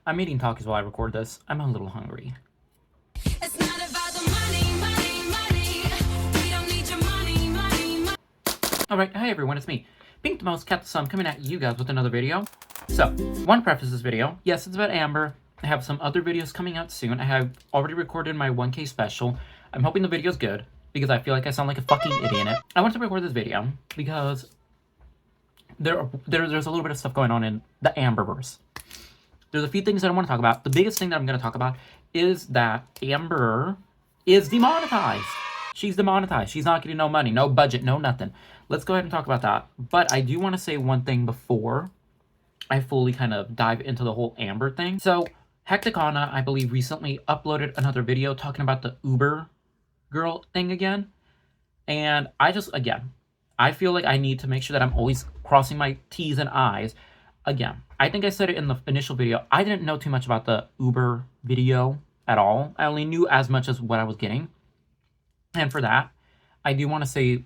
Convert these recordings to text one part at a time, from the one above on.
I'm eating Takis while I record this. I'm a little hungry. It's not about the money. We don't need your money. Alright, hi everyone, it's me, Pink the Most Cat the Sun, coming at you guys with another video. So, want to preface this video. Yes, it's about Amber. I have some other videos coming out soon. I have already recorded my 1K special. I'm hoping the video's good, because I feel like I sound like a fucking idiot in it. I wanted to record this video because there's a little bit of stuff going on in the Amberverse. There's a few things that I want to talk about. The biggest thing that I'm going to talk about is that Amber is demonetized. She's demonetized. She's not getting no money, no budget, no nothing. Let's go ahead and talk about that. But I do want to say one thing before I fully kind of dive into the whole Amber thing. So, Hectacana, I believe, recently uploaded another video talking about the Uber girl thing again. And I feel like I need to make sure that I'm always crossing my T's and I's. Again, I think I said it in the initial video. I didn't know too much about the Uber video at all. I only knew as much as what I was getting. And for that, I do want to say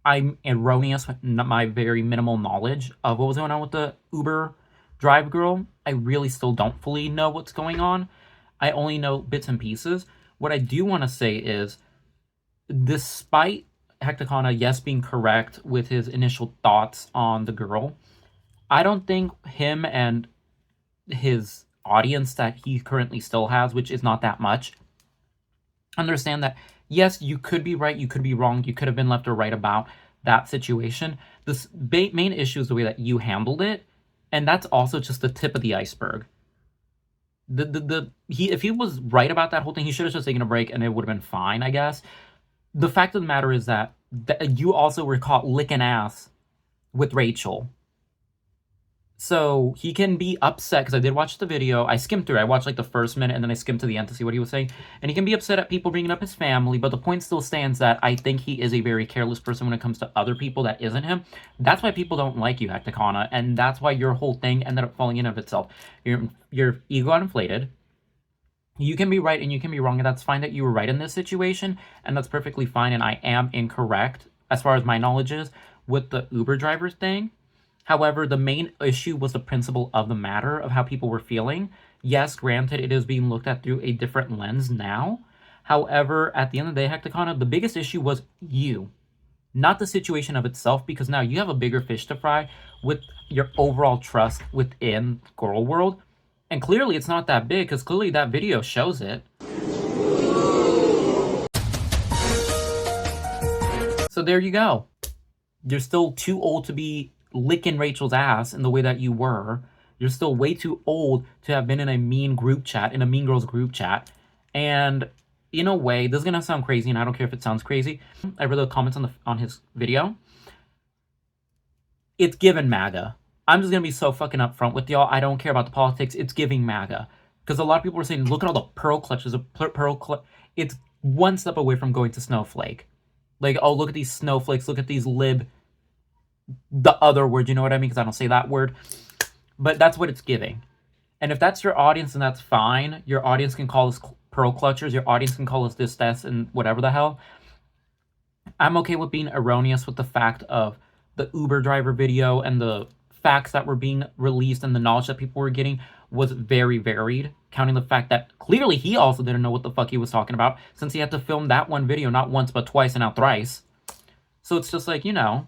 I'm erroneous with my very minimal knowledge of what was going on with the Uber drive girl. I really still don't fully know what's going on. I only know bits and pieces. What I do want to say is, despite Hectacana, yes, being correct with his initial thoughts on the girl, I don't think him and his audience that he currently still has, which is not that much, understand that, yes, you could be right, you could be wrong, you could have been left or right about that situation. This main issue is the way that you handled it, and that's also just the tip of the iceberg. If he was right about that whole thing, he should have just taken a break and it would have been fine, I guess. The fact of the matter is that you also were caught licking ass with Rachel. So he can be upset, because I did watch the video. I skimmed through it. I watched like the first minute and then I skimmed to the end to see what he was saying. And he can be upset at people bringing up his family, but the point still stands that I think he is a very careless person when it comes to other people that isn't him. That's why people don't like you, Hectacana, and that's why your whole thing ended up falling in of itself. Your ego got inflated. You can be right and you can be wrong, and that's fine that you were right in this situation, and that's perfectly fine, and I am incorrect, as far as my knowledge is, with the Uber driver thing. However, the main issue was the principle of the matter of how people were feeling. Yes, granted, it is being looked at through a different lens now. However, at the end of the day, Hectacana, the biggest issue was you, not the situation of itself, because now you have a bigger fish to fry with your overall trust within Girl World. And clearly it's not that big, because clearly that video shows it. So there you go. You're still too old to be licking Rachel's ass in the way that you were. You're still way too old to have been in a mean group chat, in a Mean Girls group chat. And in a way, this is gonna sound crazy, and I don't care if it sounds crazy. I read the comments on his video. It's given MAGA. I'm just gonna be so fucking upfront with y'all. I don't care about the politics. It's giving MAGA. Because a lot of people were saying, look at all the pearl clutches. It's one step away from going to Snowflake. Like, oh, look at these snowflakes. Look at these the other word, you know what I mean? Because I don't say that word. But that's what it's giving. And if that's your audience, then that's fine. Your audience can call us pearl clutchers. Your audience can call us this, that, and whatever the hell. I'm okay with being erroneous with the fact of the Uber driver video, and the facts that were being released and the knowledge that people were getting was very varied. Counting the fact that clearly he also didn't know what the fuck he was talking about, since he had to film that one video not once but twice and now thrice. So it's just like, you know,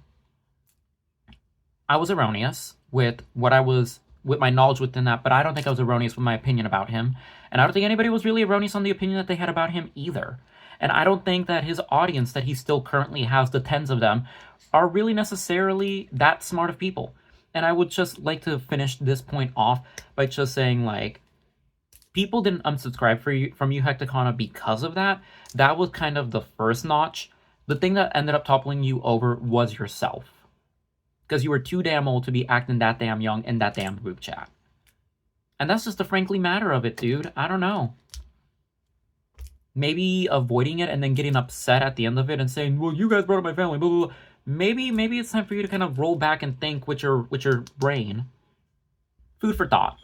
I was erroneous with my knowledge within that, but I don't think I was erroneous with my opinion about him. And I don't think anybody was really erroneous on the opinion that they had about him either. And I don't think that his audience that he still currently has, the tens of them, are really necessarily that smart of people. And I would just like to finish this point off by just saying, like, people didn't unsubscribe from you, Hectacana, because of that. That was kind of the first notch. The thing that ended up toppling you over was yourself. Because you were too damn old to be acting that damn young in that damn group chat. And that's just the frankly matter of it, dude. I don't know. Maybe avoiding it and then getting upset at the end of it and saying, well, you guys brought up my family, blah, blah, blah. Maybe it's time for you to kind of roll back and think with your brain. Food for thought.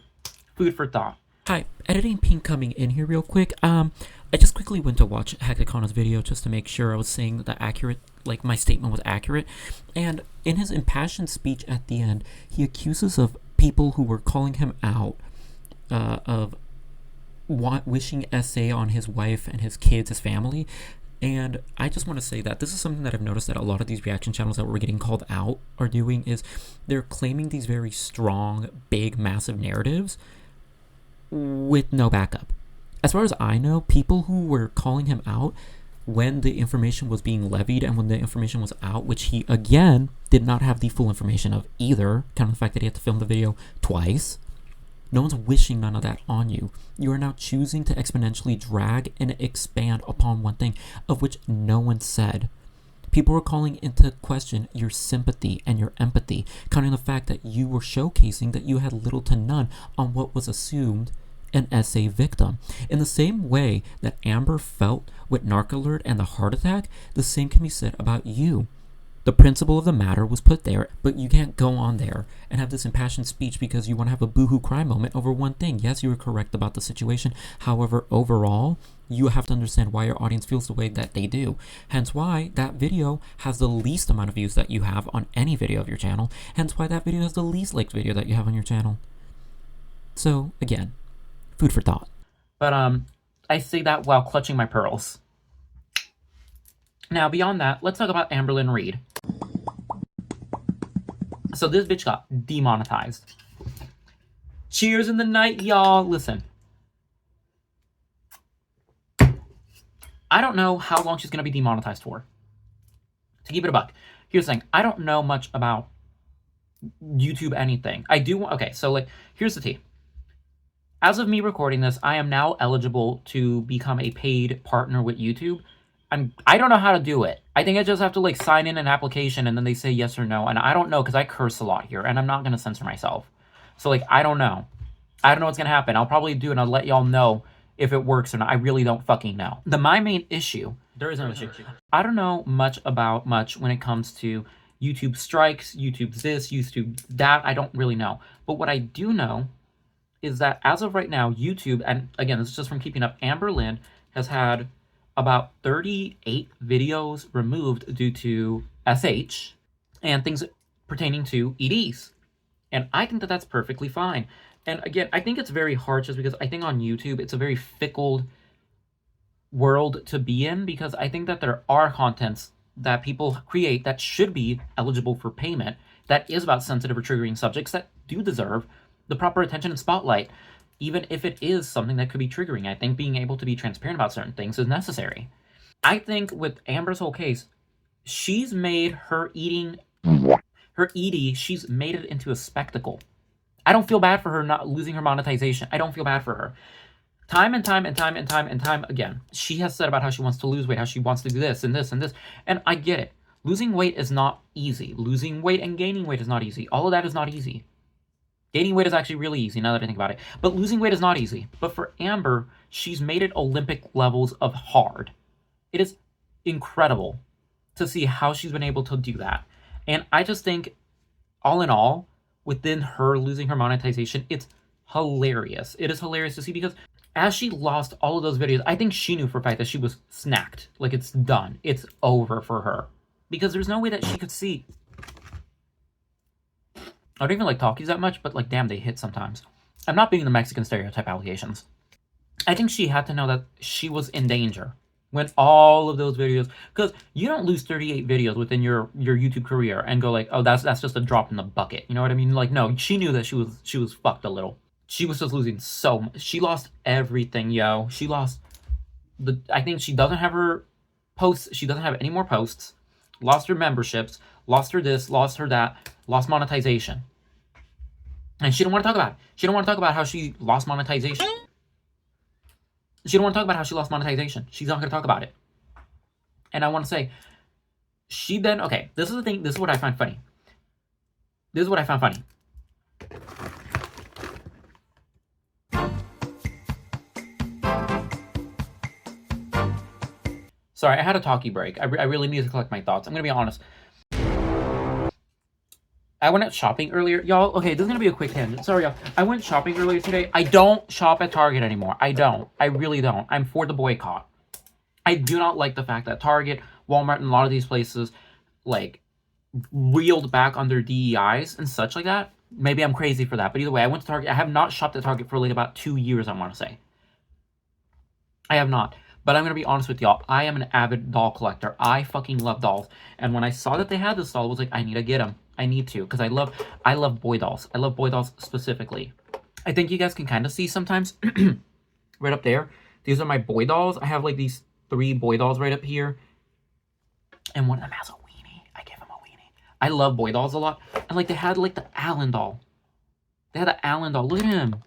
Food for thought. Hi, editing Pink coming in here real quick. I just quickly went to watch Hectacana's video just to make sure I was saying the accurate, like my statement was accurate. And in his impassioned speech at the end, he accuses of people who were calling him out of wishing SA on his wife and his kids, his family. And I just want to say that this is something that I've noticed that a lot of these reaction channels that we're getting called out are doing, is they're claiming these very strong, big, massive narratives with no backup. As far as I know, people who were calling him out when the information was being levied and when the information was out, which he, again, did not have the full information of either, kind of the fact that he had to film the video twice. No one's wishing none of that on you. You are now choosing to exponentially drag and expand upon one thing of which no one said. People were calling into question your sympathy and your empathy, counting the fact that you were showcasing that you had little to none on what was assumed an SA victim. In the same way that Amber felt with Narc Alert and the heart attack, the same can be said about you. The principle of the matter was put there, but you can't go on there and have this impassioned speech because you want to have a boohoo cry moment over one thing. Yes, you were correct about the situation. However, overall, you have to understand why your audience feels the way that they do. Hence why that video has the least amount of views that you have on any video of your channel. Hence why that video has the least liked video that you have on your channel. So, again, food for thought. But I say that while clutching my pearls. Now, beyond that, let's talk about Amberlynn Reed. So this bitch got demonetized. Cheers in the night, y'all. Listen. I don't know how long she's going to be demonetized for. To keep it a buck. Here's the thing. I don't know much about YouTube anything. I do... Okay, so, like, here's the tea. As of me recording this, I am now eligible to become a paid partner with YouTube. I don't know how to do it. I think I just have to, like, sign in an application and then they say yes or no. And I don't know because I curse a lot here and I'm not going to censor myself. So, like, I don't know. I don't know what's going to happen. I'll probably do it and I'll let y'all know if it works or not. I really don't fucking know. My main issue... There is no issue. I don't know much when it comes to YouTube strikes, YouTube this, YouTube that. I don't really know. But what I do know is that as of right now, YouTube, and again, this is just from keeping up, Amberlynn has had about 38 videos removed due to SH and things pertaining to EDs. And I think that that's perfectly fine. And again, I think it's very hard just because I think on YouTube, it's a very fickle world to be in because I think that there are contents that people create that should be eligible for payment that is about sensitive or triggering subjects that do deserve the proper attention and spotlight. Even if it is something that could be triggering, I think being able to be transparent about certain things is necessary. I think with Amber's whole case, she's made her ED, she's made it into a spectacle. I don't feel bad for her not losing her monetization. I don't feel bad for her. Time and time again, she has said about how she wants to lose weight, how she wants to do this and this and this. And I get it. Losing weight is not easy. Losing weight and gaining weight is not easy. All of that is not easy. Gaining weight is actually really easy now that I think about it. But losing weight is not easy. But for Amber, she's made it Olympic levels of hard. It is incredible to see how she's been able to do that. And I just think, all in all, within her losing her monetization, it's hilarious. It is hilarious to see because as she lost all of those videos, I think she knew for a fact that she was snacked. Like, it's done. It's over for her. Because there's no way that she could see... I don't even like talkies that much, but, like, damn, they hit sometimes. I'm not being the Mexican stereotype allegations. I think she had to know that she was in danger when all of those videos... Because you don't lose 38 videos within your YouTube career and go like, oh, that's just a drop in the bucket. You know what I mean? Like, no, she knew that she was fucked a little. She was just losing so much. She lost everything, yo. She lost... I think she doesn't have her posts. She doesn't have any more posts. Lost her memberships. Lost her this. Lost her that. Lost monetization. And she don't want to talk about it. She don't want to talk about how she lost monetization. She don't want to talk about how she lost monetization. She's not going to talk about it. And I want to say, she then... Okay, this is the thing. This is what I find funny. This is what I found funny. Sorry, I had a talkie break. I really need to collect my thoughts. I'm going to be honest. I went out shopping earlier. Y'all, okay, this is going to be a quick tangent. Sorry, y'all. I went shopping earlier today. I don't shop at Target anymore. I don't. I really don't. I'm for the boycott. I do not like the fact that Target, Walmart, and a lot of these places, like, reeled back on their DEIs and such like that. Maybe I'm crazy for that, but either way, I went to Target. I have not shopped at Target for like about 2 years, I want to say. I have not. But I'm going to be honest with y'all. I am an avid doll collector. I fucking love dolls. And when I saw that they had this doll, I was like, I need to get them. I need to. Because I love boy dolls. I love boy dolls specifically. I think you guys can kind of see sometimes. Right up there. These are my boy dolls. I have like these 3 boy dolls right up here. And one of them has a weenie. I give him a weenie. I love boy dolls a lot. And like they had like the Alan doll. They had the Alan doll. Look at him.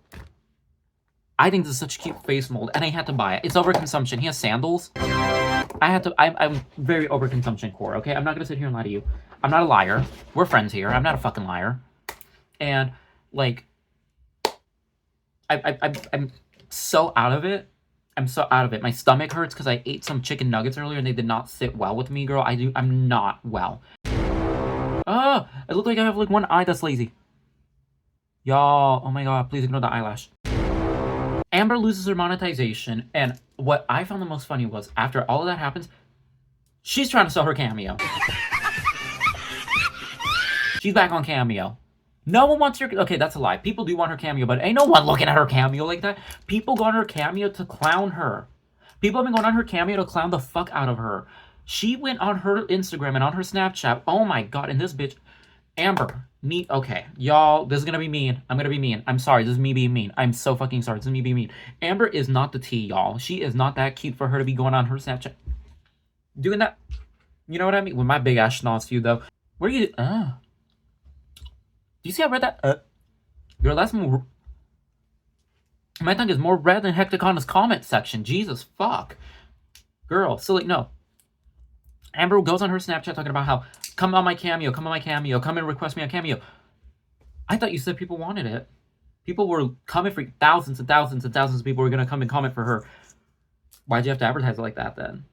I think this is such a cute face mold, and I had to buy it. It's overconsumption. He has sandals. I'm very overconsumption core, okay? I'm not gonna sit here and lie to you. I'm not a liar. We're friends here. I'm not a fucking liar. And, like, I'm so out of it. I'm so out of it. My stomach hurts because I ate some chicken nuggets earlier, and they did not sit well with me, girl. I'm not well. Ah! It looked like I have, like, one eye that's lazy. Y'all, oh my god, please ignore the eyelash. Amber loses her monetization, and what I found the most funny was, after all of that happens, she's trying to sell her Cameo. She's back on Cameo. No one wants her... Okay, that's a lie. People do want her Cameo, but ain't no one looking at her Cameo like that. People go on her Cameo to clown her. People have been going on her Cameo to clown the fuck out of her. She went on her Instagram and on her Snapchat. Oh my god, and this bitch... Amber... Okay, y'all, this is gonna be mean. I'm gonna be mean. I'm sorry, this is me being mean. I'm so fucking sorry. This is me being mean. Amber is not the tea, y'all. She is not that cute for her to be going on her Snapchat. Doing that. You know what I mean? With my big ass schnoz to you, though. What are you... Do you see I read that? Girl, that's more... My tongue is more red than Hectacana's comment section. Jesus, fuck. Girl, so like, no. Amber goes on her Snapchat talking about how, come on my Cameo, come on my Cameo, come and request me a Cameo. I thought you said people wanted it. People were coming for thousands and thousands and thousands of people were going to come and comment for her. Why'd you have to advertise it like that then?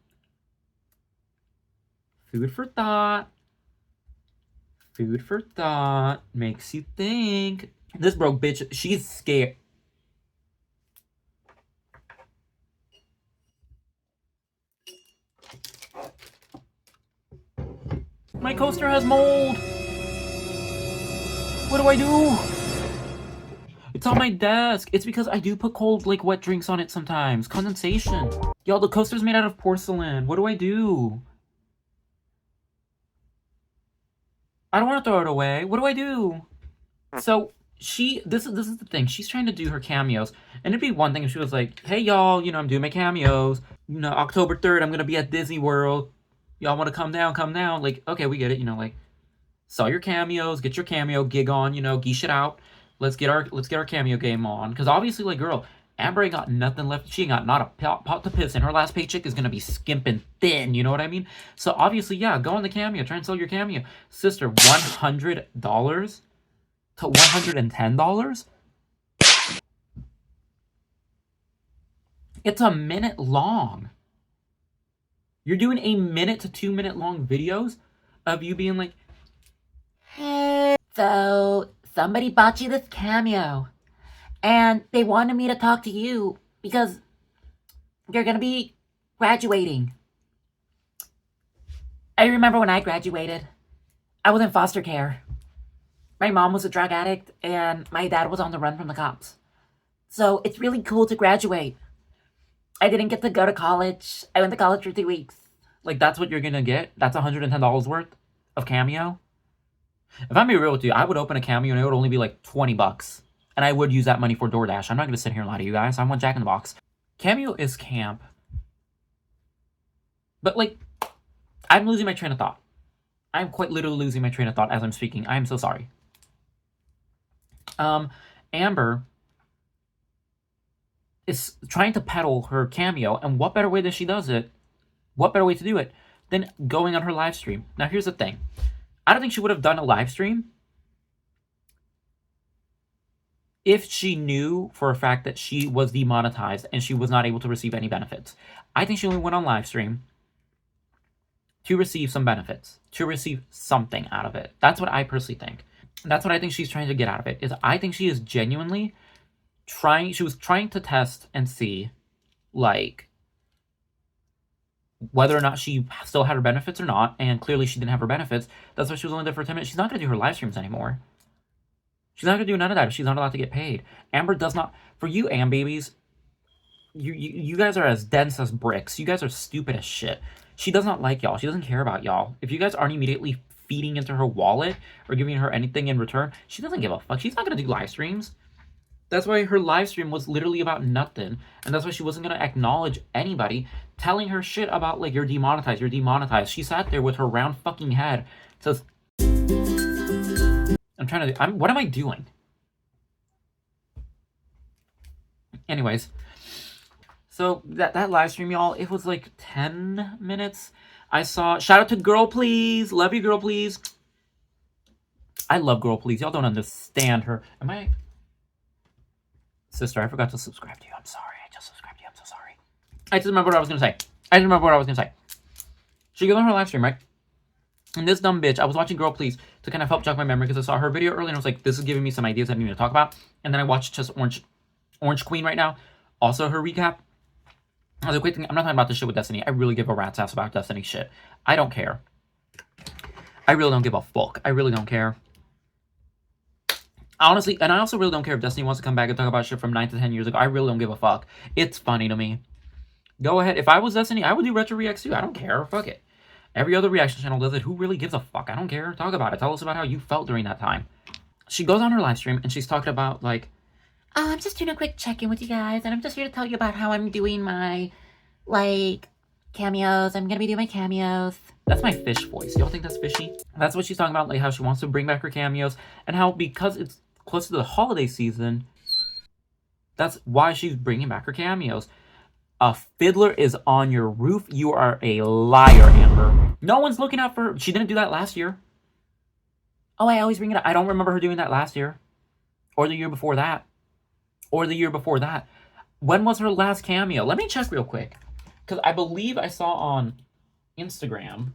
Food for thought. Food for thought. Makes you think. This broke bitch, she's scared. My coaster has mold. What do I do? It's on my desk. It's because I do put cold, like, wet drinks on it sometimes. Condensation. Y'all, the coaster's made out of porcelain. What do I do? I don't want to throw it away. What do I do? So, this is the thing. She's trying to do her cameos. And it'd be one thing if she was like, hey, y'all, you know, I'm doing my cameos. You know, October 3rd, I'm going to be at Disney World. Y'all want to come down, come down. Like, okay, we get it. You know, like, sell your cameos, get your cameo gig on, you know, geesh it out. Let's get our cameo game on. Because obviously, like, girl, Amber ain't got nothing left. She ain't got not a pot to piss. And her last paycheck is going to be skimping thin. You know what I mean? So, obviously, yeah, go on the cameo. Try and sell your cameo. Sister, $100 to $110? It's a minute long. You're doing a minute to 2 minute long videos of you being like, hey, so somebody bought you this Cameo and they wanted me to talk to you because you're going to be graduating. I remember when I graduated, I was in foster care. My mom was a drug addict and my dad was on the run from the cops. So it's really cool to graduate. I didn't get to go to college. I went to college for 3 weeks. Like, that's what you're gonna get? That's $110 worth of Cameo? If I'm being real with you, I would open a Cameo and it would only be like $20. And I would use that money for DoorDash. I'm not gonna sit here and lie to you guys. I want Jack in the Box. Cameo is camp. But, like, I'm losing my train of thought. I'm quite literally losing my train of thought as I'm speaking. I am so sorry. Amber is trying to peddle her Cameo, and what better way that she does it? What better way to do it than going on her live stream? Now, here's the thing. I don't think she would have done a live stream if she knew for a fact that she was demonetized and she was not able to receive any benefits. I think she only went on live stream to receive some benefits, to receive something out of it. That's what I personally think. That's what I think she's trying to get out of it, is I think she is genuinely she was trying to test and see, like, whether or not she still had her benefits or not, and clearly she didn't have her benefits. That's why she was only there for 10 minutes. She's not going to do her live streams anymore. She's not gonna do none of that if she's not allowed to get paid. Amber does not. For you, Am babies, you guys are as dense as bricks. You guys are stupid as shit. She does not like y'all. She doesn't care about y'all. If you guys aren't immediately feeding into her wallet or giving her anything in return, she doesn't give a fuck. She's not gonna do live streams. That's why her live stream was literally about nothing. And that's why she wasn't going to acknowledge anybody telling her shit about, like, you're demonetized, you're demonetized. She sat there with her round fucking head. Says, what am I doing? Anyways. So, that live stream, y'all, it was like 10 minutes. I saw, shout out to Girl Please. Love you, Girl Please. I love Girl Please. Y'all don't understand her. Am I... Sister, I forgot to subscribe to you. I'm sorry. I just subscribed to you. I'm so sorry. I just remember what I was going to say. She goes on her live stream, right? And this dumb bitch, I was watching Girl Please to kind of help jog my memory because I saw her video earlier and I was like, this is giving me some ideas I need to talk about. And then I watched just Orange Queen right now. Also her recap. As a quick thing, I'm not talking about this shit with Destiny. I really give a rat's ass about Destiny shit. I don't care. I really don't give a fuck. I really don't care. Honestly, and I also really don't care if Destiny wants to come back and talk about shit from 9 to 10 years ago. I really don't give a fuck. It's funny to me. Go ahead. If I was Destiny, I would do Retro Reacts too. I don't care. Fuck it. Every other reaction channel does it. Who really gives a fuck? I don't care. Talk about it. Tell us about how you felt during that time. She goes on her live stream and she's talking about, like, I'm just doing a quick check-in with you guys, and I'm just here to tell you about how I'm doing my, like, cameos. I'm gonna be doing my cameos. That's my fish voice. Y'all think that's fishy? That's what she's talking about, like, how she wants to bring back her cameos, and how, because it's close to the holiday season, that's why she's bringing back her cameos. A fiddler is on your roof. You are a liar, Amber. No one's looking out for her. She didn't do that last year. Oh, I always bring it up. I don't remember her doing that last year. Or the year before that. Or the year before that. When was her last cameo? Let me check real quick. Because I believe I saw on Instagram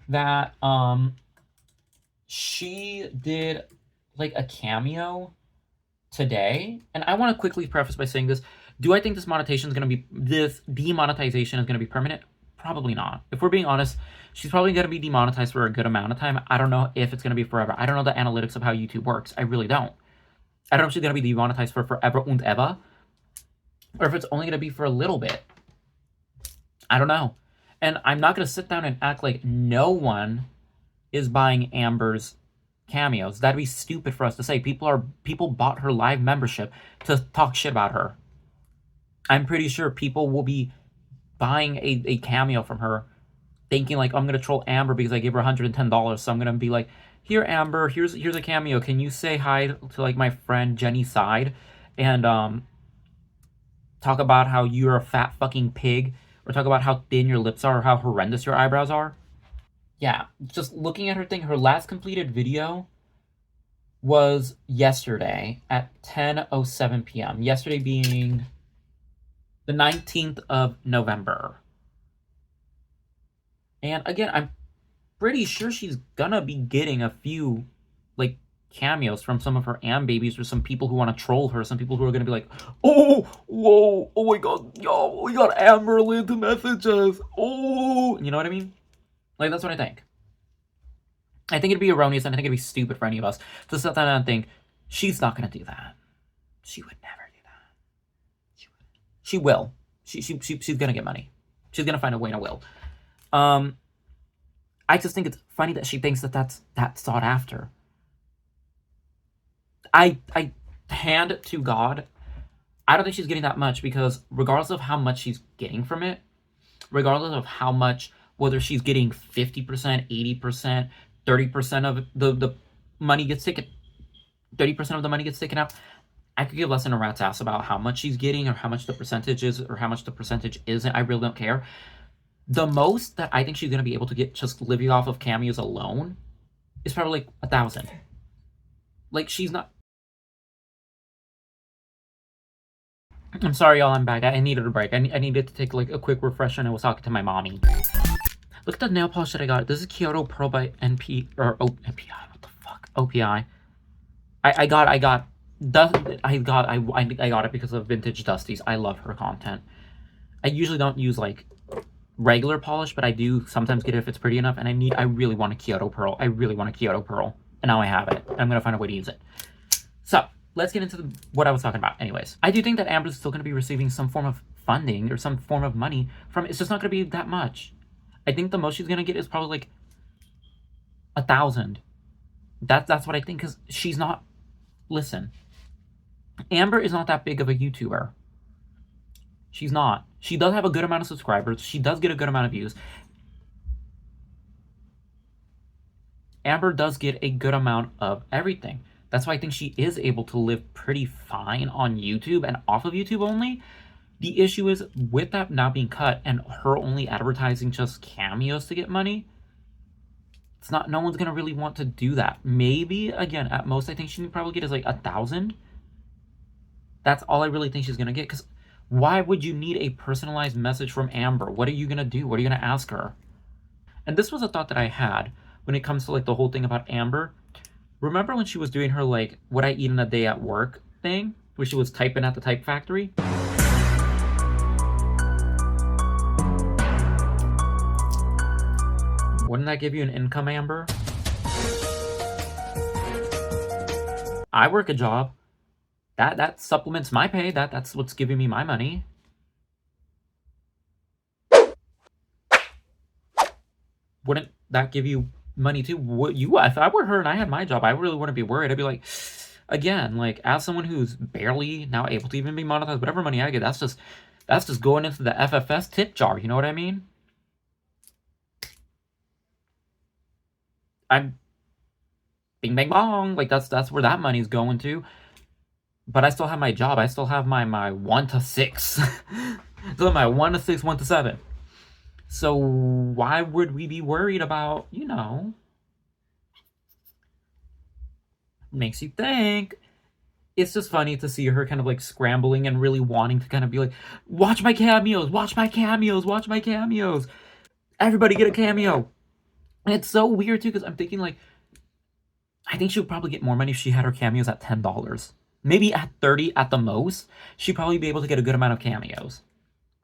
that she did, like, a cameo today. And I want to quickly preface by saying this. Do I think this demonetization is going to be permanent? Probably not. If we're being honest, she's probably going to be demonetized for a good amount of time. I don't know if it's going to be forever. I don't know the analytics of how YouTube works. I really don't. I don't know if she's going to be demonetized for forever and ever, or if it's only going to be for a little bit. I don't know. And I'm not going to sit down and act like no one is buying Amber's cameos. That'd be stupid for us to say. People bought her live membership to talk shit about her. I'm pretty sure people will be buying a cameo from her thinking, like, I'm going to troll Amber because I gave her $110, so I'm going to be like, here, Amber, here's a cameo. Can you say hi to, like, my friend Jenny Side and talk about how you're a fat fucking pig, or talk about how thin your lips are, or how horrendous your eyebrows are? Yeah, just looking at her thing, her last completed video was yesterday at 10:07 p.m. Yesterday being the 19th of November. And again, I'm pretty sure she's gonna be getting a few, like, cameos from some of her Am babies, or some people who want to troll her, some people who are gonna be like, oh, whoa, oh my god, yo, we got Amberlynn to message us, oh, you know what I mean? Like, that's what I think. I think it'd be erroneous, and I think it'd be stupid for any of us to sit down and think, she's not gonna do that. She would never do that. She will. She's gonna get money. She's gonna find a way and a will. I just think it's funny that she thinks that that's sought after. I hand it to God, I don't think she's getting that much, because regardless of how much she's getting from it, regardless of how much, whether she's getting 50%, 80%, 30% of the money gets taken, 30% of the money gets taken out, I could give less than a rat's ass about how much she's getting, or how much the percentage is, or how much the percentage isn't. I really don't care. The most that I think she's going to be able to get just living off of cameos alone is probably like 1,000. Like, she's not... I'm sorry, y'all, I'm back. I needed a break. I needed to take, like, a quick refresher, and I was talking to my mommy. Look at the nail polish that I got. This is Kyoto Pearl by NP... or NPI. What the fuck? OPI. I got it because of Vintage Dusties. I love her content. I usually don't use, like, regular polish, but I do sometimes get it if it's pretty enough, and I really want a Kyoto Pearl. I really want a Kyoto Pearl. And now I have it. And I'm going to find a way to use it. So, let's get into what I was talking about. Anyways, I do think that Amber's still going to be receiving some form of funding or some form of money from it. It's just not going to be that much. I think the most she's going to get is probably like 1,000. That's what I think, because she's not... Listen. Amber is not that big of a YouTuber. She's not. She does have a good amount of subscribers. She does get a good amount of views. Amber does get a good amount of everything. That's why I think she is able to live pretty fine on YouTube and off of YouTube only. The issue is, with that now being cut and her only advertising just cameos to get money, it's not, no one's going to really want to do that. Maybe, again, at most, I think she can probably get is like 1,000. That's all I really think she's going to get, because why would you need a personalized message from Amber? What are you going to do? What are you going to ask her? And this was a thought that I had when it comes to like the whole thing about Amber. Remember when she was doing her like what I eat in a day at work thing, where she was typing at the type factory? Wouldn't that give you an income, Amber? I work a job. That supplements my pay. That's what's giving me my money. Wouldn't that give you money too? Would you, if I were her and I had my job, I really wouldn't be worried. I'd be like, again, like, as someone who's barely now able to even be monetized, whatever money I get, that's just going into the FFS tip jar. You know what I mean? I'm bing bang bong. Like, that's where that money's going to. But I still have my job. I still have my 1 to 6. Still have my 1 to 6, 1 to 7. So why would we be worried about, you know? Makes you think. It's just funny to see her kind of like scrambling and really wanting to kind of be like, watch my cameos, watch my cameos, watch my cameos. Everybody get a cameo. And it's so weird too, because I'm thinking like, I think she would probably get more money if she had her cameos at $10. Maybe at 30 at the most, she'd probably be able to get a good amount of cameos.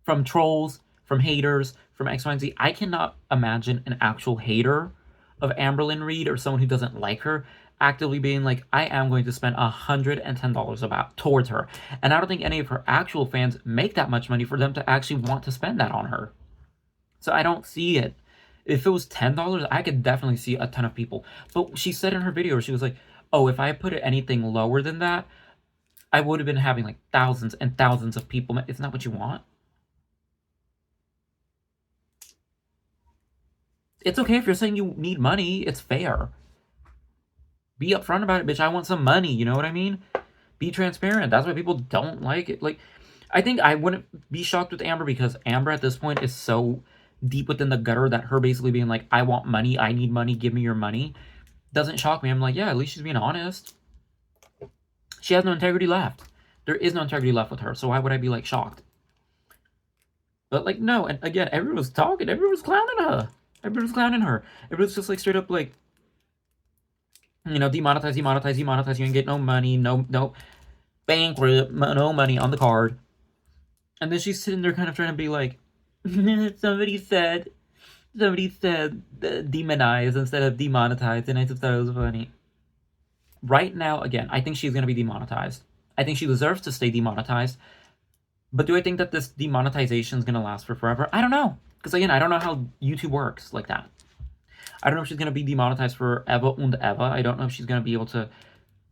From trolls, from haters, from X, Y, and Z. I cannot imagine an actual hater of Amberlynn Reed or someone who doesn't like her actively being like, I am going to spend $110 towards her. And I don't think any of her actual fans make that much money for them to actually want to spend that on her. So I don't see it. If it was $10, I could definitely see a ton of people. But she said in her video, she was like, oh, if I put it anything lower than that, I would have been having like thousands and thousands of people. Isn't that what you want? It's okay if you're saying you need money. It's fair. Be upfront about it, bitch. I want some money. You know what I mean? Be transparent. That's why people don't like it. Like, I think I wouldn't be shocked with Amber, because Amber at this point is so deep within the gutter that her basically being like, I want money. I need money. Give me your money. Doesn't shock me. I'm like, yeah, at least she's being honest. She has no integrity left. There is no integrity left with her. So why would I be like shocked? But like, no. And again, everyone was talking. Everyone was clowning her. Everyone was clowning her. Everyone's just like straight up like, you know, demonetize, demonetize, demonetize. You ain't get no money. No bankrupt. No money on the card. And then she's sitting there kind of trying to be like, somebody said demonize instead of demonetize. And I just thought it was funny. Right now, again, I think she's going to be demonetized. I think she deserves to stay demonetized. But do I think that this demonetization is going to last for forever? I don't know. Because, again, I don't know how YouTube works like that. I don't know if she's going to be demonetized forever and ever. I don't know if she's going to be able to,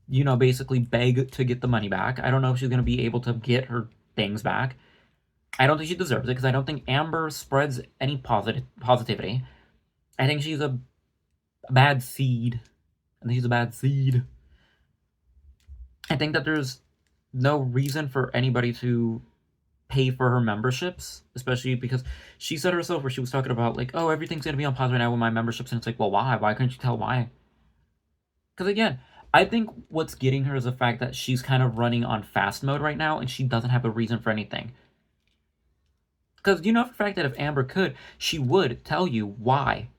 you know, basically beg to get the money back. I don't know if she's going to be able to get her things back. I don't think she deserves it, because I don't think Amber spreads any positivity. I think she's a bad seed. I think she's a bad seed. I think that there's no reason for anybody to pay for her memberships, especially because she said herself where she was talking about like, oh, everything's going to be on pause right now with my memberships. And it's like, well, why? Why couldn't you tell why? Because again, I think what's getting her is the fact that she's kind of running on fast mode right now and she doesn't have a reason for anything. Because you know for a fact that if Amber could, she would tell you why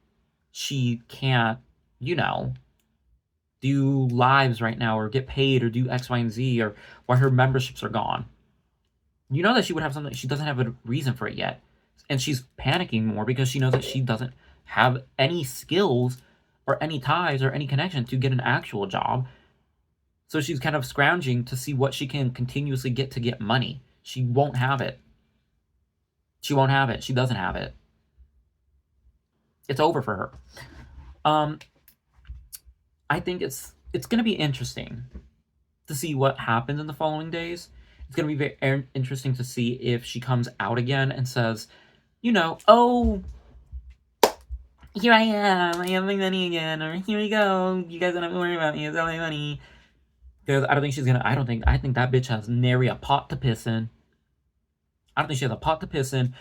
she can't, you know, do lives right now or get paid or do X, Y, and Z, or why her memberships are gone. You know that she would have something. She doesn't have a reason for it yet. And she's panicking more because she knows that she doesn't have any skills or any ties or any connection to get an actual job. So she's kind of scrounging to see what she can continuously get to get money. She won't have it. She won't have it. She doesn't have it. It's over for her. I think it's going to be interesting to see what happens in the following days. It's going to be very interesting to see if she comes out again and says, you know, oh, here I am. I have my money again. Or here we go. You guys don't have to worry about me. It's all my money. Because I don't think she's going to, I think that bitch has nary a pot to piss in. I don't think she has a pot to piss in.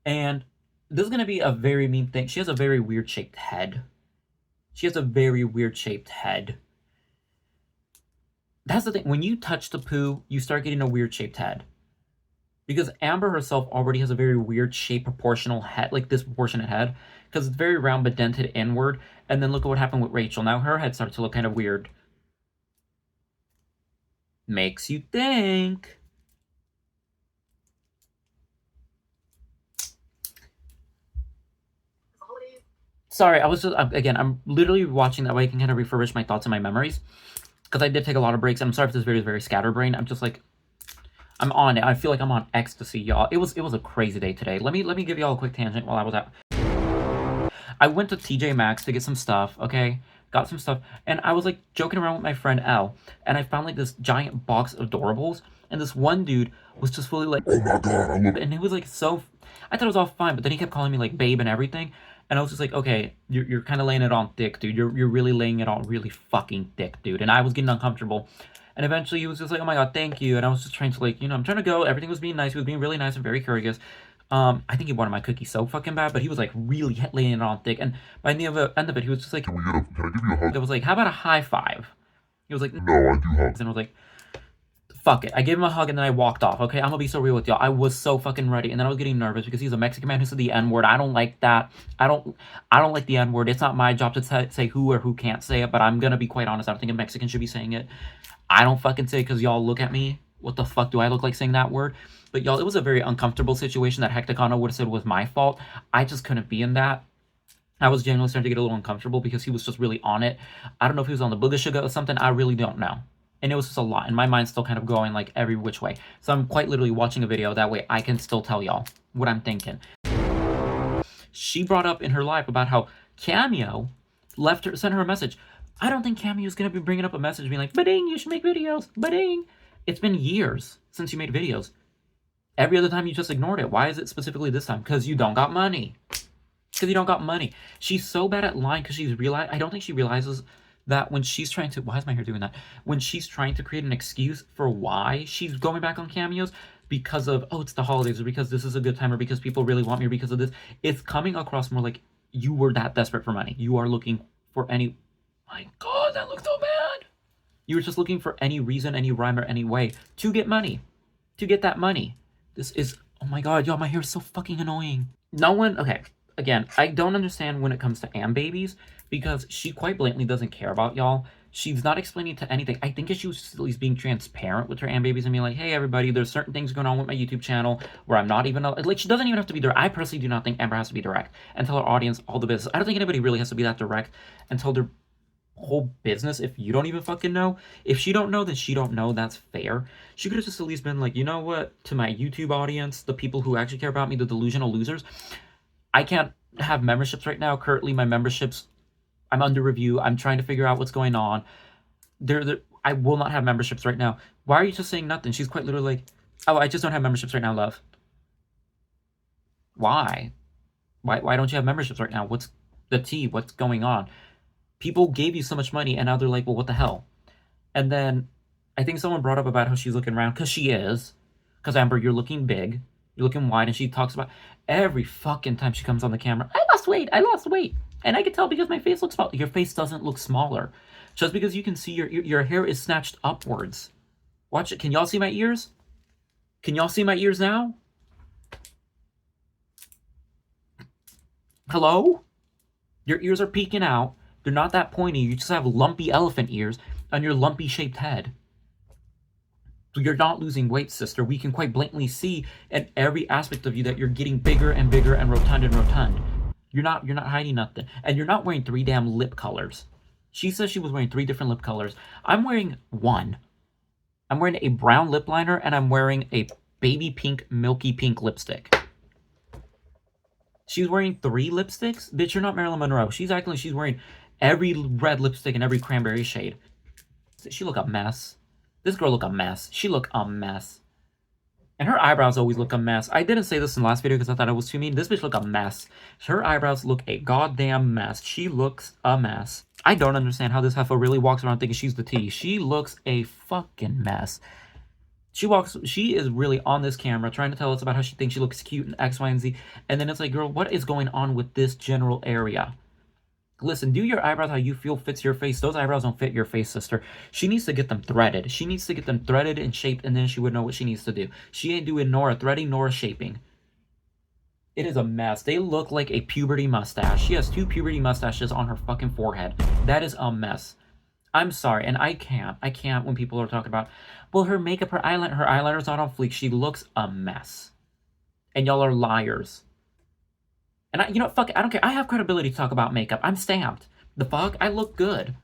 And this is going to be a very mean thing. She has a very weird shaped head. She has a very weird shaped head. That's the thing. When you touch the poo, you start getting a weird shaped head. Because Amber herself already has a very weird shape proportional head, like disproportionate head. Because it's very round but dented inward. And then look at what happened with Rachel. Now her head starts to look kind of weird. Makes you think. Sorry, I was just, again, I'm literally watching that way I can kind of refurbish my thoughts and my memories. Because I did take a lot of breaks, and I'm sorry if this video is very scatterbrained. I'm just like, I'm on it. I feel like I'm on ecstasy, y'all. It was a crazy day today. Let me give y'all a quick tangent while I was out. I went to TJ Maxx to get some stuff, okay? Got some stuff, and I was like joking around with my friend Elle, and I found like this giant box of Adorables, and this one dude was just fully like, oh my god, I love it. And it was like so, I thought it was all fine, but then he kept calling me like babe and everything. And I was just like, okay, you're kind of laying it on thick, dude. You're really laying it on really fucking thick, dude. And I was getting uncomfortable. And eventually he was just like, oh my god, thank you. And I was just trying to like, you know, I'm trying to go. Everything was being nice. He was being really nice and very courteous. I think he wanted my cookie so fucking bad, but he was like really laying it on thick. And by the end of it, he was just like, can I give you a hug? I was like, how about a high five? He was like, no, I do hugs. And I was like, fuck it. I gave him a hug and then I walked off. Okay, I'm gonna be so real with y'all. I was so fucking ready, and then I was getting nervous because he's a Mexican man who said the N-word. I don't like that. I don't like the N-word. It's not my job to say who or who can't say it, but I'm gonna be quite honest. I don't think a Mexican should be saying it. I don't fucking say it because y'all look at me. What the fuck do I look like saying that word? But y'all, it was a very uncomfortable situation that Hectacana would have said was my fault. I just couldn't be in that. I was genuinely starting to get a little uncomfortable because he was just really on it. I don't know if he was on the booger sugar or something. I really don't know. And it was just a lot, and my mind's still kind of going like every which way. So I'm quite literally watching a video, that way I can still tell y'all what I'm thinking. She brought up in her life about how Cameo sent her a message. I don't think Cameo's gonna be bringing up a message being like, ba-ding, you should make videos, ba-ding. It's been years since you made videos. Every other time you just ignored it. Why is it specifically this time? Because you don't got money. Because you don't got money. She's so bad at lying because I don't think she realizes that when she's trying to, why is my hair doing that? When she's trying to create an excuse for why she's going back on Cameos, because of, oh, it's the holidays, or because this is a good time, or because people really want me, or because of this, it's coming across more like you were that desperate for money. You are looking for any, my god, that looks so bad. You were just looking for any reason, any rhyme, or any way to get money. To get that money. This is, oh my god, y'all, my hair is so fucking annoying. No one, okay, again, I don't understand when it comes to Babies, because she quite blatantly doesn't care about y'all. She's not explaining to anything. I think she was at least being transparent with her Babies and being like, hey, everybody, there's certain things going on with my YouTube channel where I'm not even, like, she doesn't even have to be direct. I personally do not think Amber has to be direct and tell her audience all the business. I don't think anybody really has to be that direct and tell their whole business if you don't even fucking know. If she don't know, then she don't know. That's fair. She could have just at least been like, you know what? To my YouTube audience, the people who actually care about me, the delusional losers, I can't have memberships right now. Currently, my memberships, I'm under review. I'm trying to figure out what's going on. I will not have memberships right now. Why are you just saying nothing? She's quite literally like, oh, I just don't have memberships right now, love. Why? Why don't you have memberships right now? What's the tea? What's going on? People gave you so much money, and now they're like, well, what the hell? And then I think someone brought up about how she's looking around, because she is. Because, Amber, you're looking big. You're looking wide, and she talks about every fucking time she comes on the camera, I lost weight. And I can tell because my face looks small. Your face doesn't look smaller. Just because you can see your hair is snatched upwards. Watch it. Can y'all see my ears? Can y'all see my ears now? Hello? Your ears are peeking out. They're not that pointy. You just have lumpy elephant ears on your lumpy shaped head. So you're not losing weight, sister. We can quite blatantly see in every aspect of you that you're getting bigger and bigger and rotund and rotund. You're not hiding nothing. And you're not wearing 3 damn lip colors. She says she was wearing 3 different lip colors. I'm wearing 1. I'm wearing a brown lip liner, and I'm wearing a baby pink, milky pink lipstick. She's wearing 3 lipsticks? Bitch, you're not Marilyn Monroe. She's acting like she's wearing every red lipstick and every cranberry shade. She look a mess. This girl look a mess. She look a mess. And her eyebrows always look a mess. I didn't say this in the last video because I thought it was too mean. This bitch look a mess. Her eyebrows look a goddamn mess. She looks a mess. I don't understand how this heifer really walks around thinking she's the tea. She looks a fucking mess. She is really on this camera trying to tell us about how she thinks she looks cute and X, Y, and Z. And then it's like, girl, what is going on with this general area? Listen, do your eyebrows how you feel fits your face. Those eyebrows don't fit your face, sister. She needs to get them threaded. She needs to get them threaded and shaped, and then she would know what she needs to do. She ain't doing nor a threading nor a shaping. It is a mess. They look like a puberty mustache. She has 2 puberty mustaches on her fucking forehead. That is a mess. I'm sorry, and I can't when people are talking about, well, her makeup, her eyeliner's not on fleek. She looks a mess. And y'all are liars. And you know what, fuck it, I don't care. I have credibility to talk about makeup. I'm stamped. The fuck? I look good.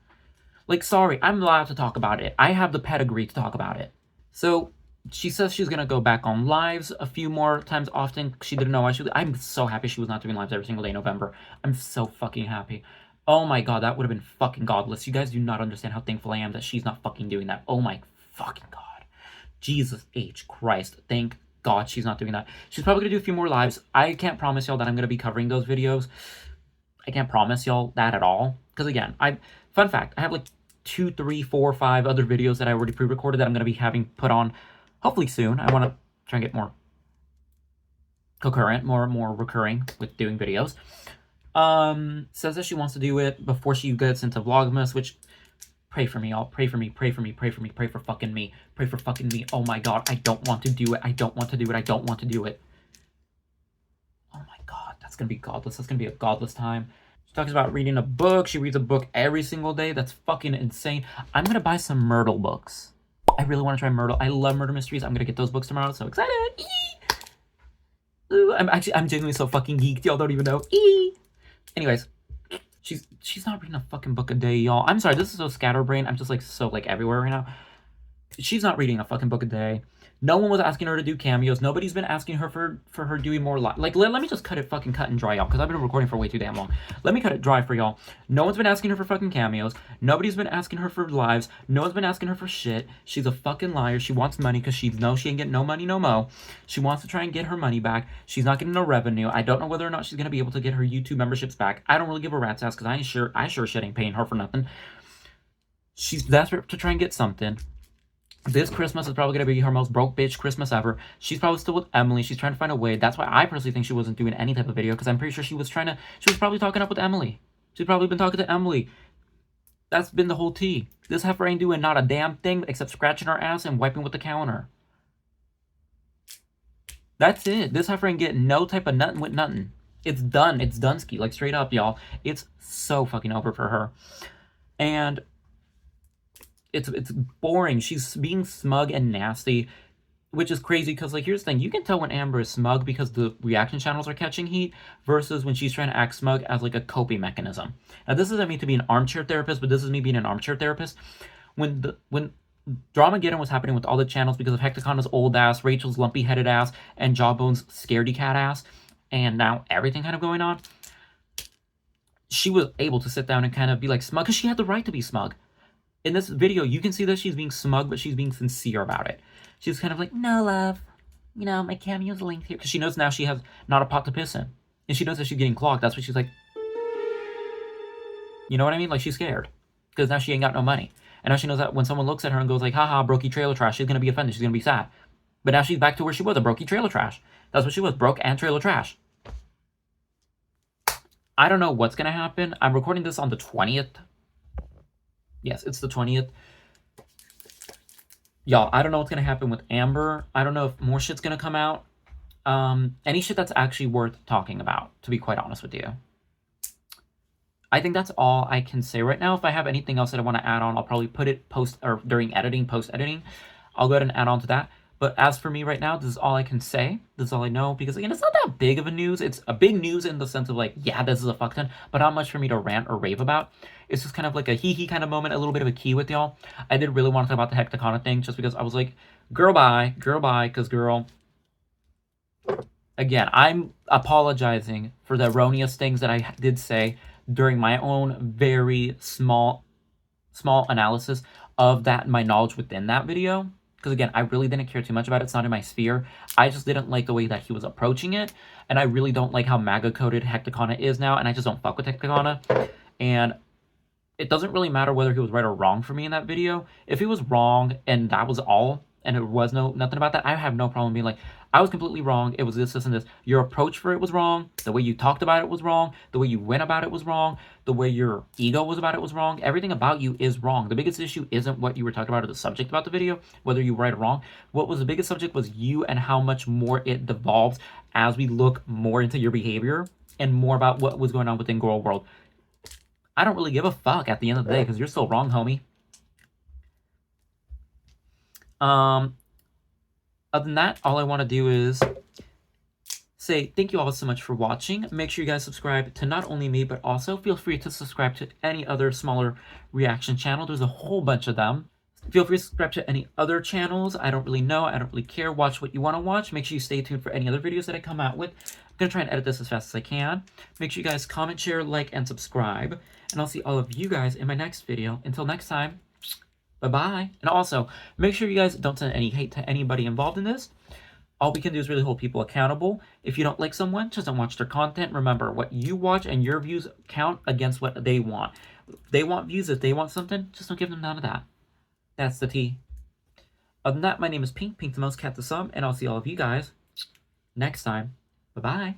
Like, sorry, I'm allowed to talk about it. I have the pedigree to talk about it. So, she says she's gonna go back on lives a few more times often. She didn't know why she was. I'm so happy she was not doing lives every single day in November. I'm so fucking happy. Oh my god, that would have been fucking godless. You guys do not understand how thankful I am that she's not fucking doing that. Oh my fucking god. Jesus H. Christ. Thank god she's not doing that. She's probably gonna do a few more lives. I can't promise y'all that I'm gonna be covering those videos. I can't promise y'all that at all. Because again, fun fact, I have like 2, 3, 4, 5 other videos that I already pre-recorded that I'm gonna be having put on hopefully soon. I want to try and get more concurrent, more recurring with doing videos. Says that she wants to do it before she gets into Vlogmas, which, pray for me, y'all. Pray for me, pray for me, pray for me, pray for fucking me. Pray for fucking me. Oh my god, I don't want to do it. I don't want to do it. I don't want to do it. Oh my god, that's gonna be godless. That's gonna be a godless time. She talks about reading a book. She reads a book every single day. That's fucking insane. I'm gonna buy some Myrtle books. I really want to try Myrtle. I love murder mysteries. I'm gonna get those books tomorrow. So excited! Ooh, I'm genuinely so fucking geeked. Y'all don't even know. Anyways, she's not reading a fucking book a day, y'all. I'm sorry. This is so scatterbrained. I'm just like so like everywhere right now. She's not reading a fucking book a day. No one was asking her to do cameos. Nobody's been asking her for her doing more like let me just cut and dry, y'all, because I've been recording for way too damn long. Let me cut it dry for y'all. No one's been asking her for fucking cameos. Nobody's been asking her for lives. No one's been asking her for shit. She's a fucking liar. She wants money because she knows she ain't getting no money no mo. She wants to try and get her money back. She's not getting no revenue. I don't know whether or not she's gonna be able to get her YouTube memberships back. I don't really give a rat's ass because I sure shit ain't paying her for nothing. She's desperate to try and get something. This Christmas is probably going to be her most broke bitch Christmas ever. She's probably still with Emily. She's trying to find a way. That's why I personally think she wasn't doing any type of video, because I'm pretty sure she was probably talking up with Emily. She's probably been talking to Emily. That's been the whole tea. This heifer ain't doing not a damn thing except scratching her ass and wiping with the counter. That's it. This heifer ain't getting no type of nothing with nothing. It's done. It's done-ski. Like, straight up, y'all. It's so fucking over for her. And it's boring. She's being smug and nasty, which is crazy because, like, here's the thing. You can tell when Amber is smug because the reaction channels are catching heat versus when she's trying to act smug as, like, a coping mechanism. Now, this isn't me to be an armchair therapist, but this is me being an armchair therapist. When Dramageddon was happening with all the channels because of Hectacana's old ass, Rachel's lumpy-headed ass, and Jawbone's scaredy cat ass, and now everything kind of going on, she was able to sit down and kind of be, like, smug because she had the right to be smug. In this video, you can see that she's being smug, but she's being sincere about it. She's kind of like, no, love. You know, my cameo's linked here. Because she knows now she has not a pot to piss in. And she knows that she's getting clogged. That's why she's like... You know what I mean? Like, she's scared. Because now she ain't got no money. And now she knows that when someone looks at her and goes like, haha, brokey trailer trash, she's going to be offended. She's going to be sad. But now she's back to where she was, a brokey trailer trash. That's what she was, broke and trailer trash. I don't know what's going to happen. I'm recording this on the 20th. Yes, it's the 20th. Y'all, I don't know what's going to happen with Amber. I don't know if more shit's going to come out. Any shit that's actually worth talking about, to be quite honest with you. I think that's all I can say right now. If I have anything else that I want to add on, I'll probably put it post-editing. I'll go ahead and add on to that. But as for me right now, this is all I can say. This is all I know, because again, it's not that big of a news. It's a big news in the sense of like, yeah, this is a fuck ton, but not much for me to rant or rave about. It's just kind of like a hee-hee kind of moment, a little bit of a key with y'all. I did really want to talk about the Hectacana thing, just because I was like, girl, bye, because girl. Again, I'm apologizing for the erroneous things that I did say during my own very small analysis of that, my knowledge within that video. Because again, I really didn't care too much about it. It's not in my sphere. I just didn't like the way that he was approaching it. And I really don't like how MAGA-coded Hectacana is now. And I just don't fuck with Hectacana. And it doesn't really matter whether he was right or wrong for me in that video. If he was wrong and that was all, and there was nothing about that, I have no problem being like, I was completely wrong. It was this, and this. Your approach for it was wrong. The way you talked about it was wrong. The way you went about it was wrong. The way your ego was about it was wrong. Everything about you is wrong. The biggest issue isn't what you were talking about or the subject about the video, whether you were right or wrong. What was the biggest subject was you and how much more it devolves as we look more into your behavior and more about what was going on within Girl World. I don't really give a fuck at the end of the day, because you're still wrong, homie. Other than that, all I want to do is say thank you all so much for watching. Make sure you guys subscribe to not only me, but also feel free to subscribe to any other smaller reaction channel. There's a whole bunch of them. Feel free to subscribe to any other channels. I don't really know. I don't really care. Watch what you want to watch. Make sure you stay tuned for any other videos that I come out with. I'm going to try and edit this as fast as I can. Make sure you guys comment, share, like, and subscribe. And I'll see all of you guys in my next video. Until next time, bye-bye. And also, make sure you guys don't send any hate to anybody involved in this. All we can do is really hold people accountable. If you don't like someone, just don't watch their content. Remember, what you watch and your views count against what they want. If they want views, if they want something, just don't give them none of that. That's the tea. Other than that, my name is Pink the Most, Cat the Sum, and I'll see all of you guys next time. Bye-bye.